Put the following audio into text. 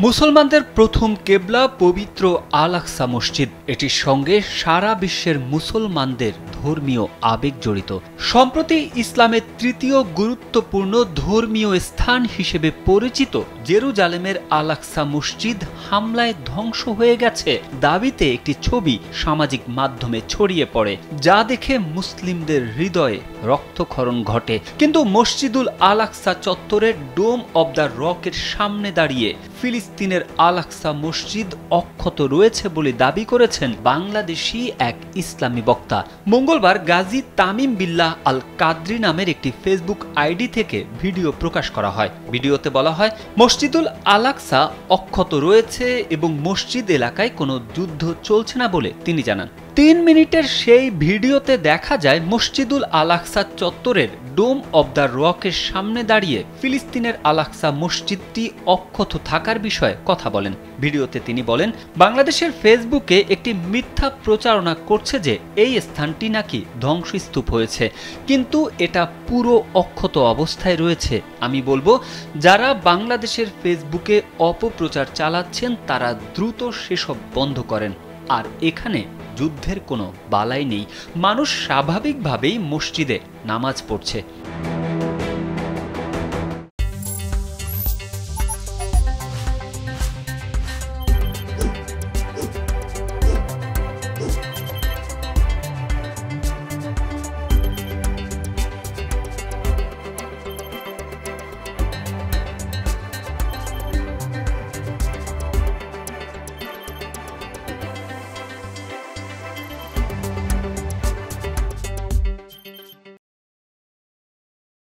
মুসলমানদের প্রথম কেবলা পবিত্র আল আকসা মসজিদ। এটির সঙ্গে সারা বিশ্বের মুসলমানদের ধর্মীয় আবেগ জড়িত। সম্প্রতি ইসলামের তৃতীয় গুরুত্বপূর্ণ ধর্মীয় স্থান হিসেবে পরিচিত জেরুজালেমের আল আকসা মসজিদ হামলায় ধ্বংস হয়ে গেছে দাবিতে একটি ছবি সামাজিক মাধ্যমে ছড়িয়ে পড়ে, যা দেখে মুসলিমদের হৃদয়ে রক্তক্ষরণ ঘটে। কিন্তু মসজিদুল আল আকসা চত্বরের ডোম অব দ্য রকের সামনে দাঁড়িয়ে ফিলিস্তিনের আল আকসা মসজিদ অক্ষত রয়েছে বলে দাবি করেছেন বাংলাদেশি এক ইসলামী বক্তা। মঙ্গলবার গাজী তামিম বিল্লাহ আল কাদরি নামের একটি ফেসবুক আইডি থেকে ভিডিও প্রকাশ করা হয়। ভিডিওতে বলা হয়, মসজিদুল আল আকসা অক্ষত রয়েছে এবং মসজিদ এলাকায় কোনো যুদ্ধ চলছে না বলে তিনি জানান। 3 মিনিটের সেই ভিডিওতে দেখা যায় মসজিদুল আল আকসা চত্বরের ডোম অব দ্য রকের সামনে দাঁড়িয়ে ফিলিস্তিনের আল আকসা মসজিদটি অক্ষত থাকার বিষয়ে কথা বলেন। ভিডিওতে তিনি বলেন, বাংলাদেশের ফেসবুকে একটি মিথ্যা প্রচারণা করছে যে এই স্থানটি নাকি ধ্বংসস্তূপ হয়েছে, কিন্তু এটা পুরো অক্ষত অবস্থায় রয়েছে। আমি বলবো, যারা বাংলাদেশের ফেসবুকে অপপ্রচার চালাচ্ছেন তারা দ্রুত সেসব বন্ধ করেন। আর এখানে যুদ্ধের কোনো বালাই নেই, মানুষ স্বাভাবিকভাবেই মসজিদে নামাজ পড়ছে।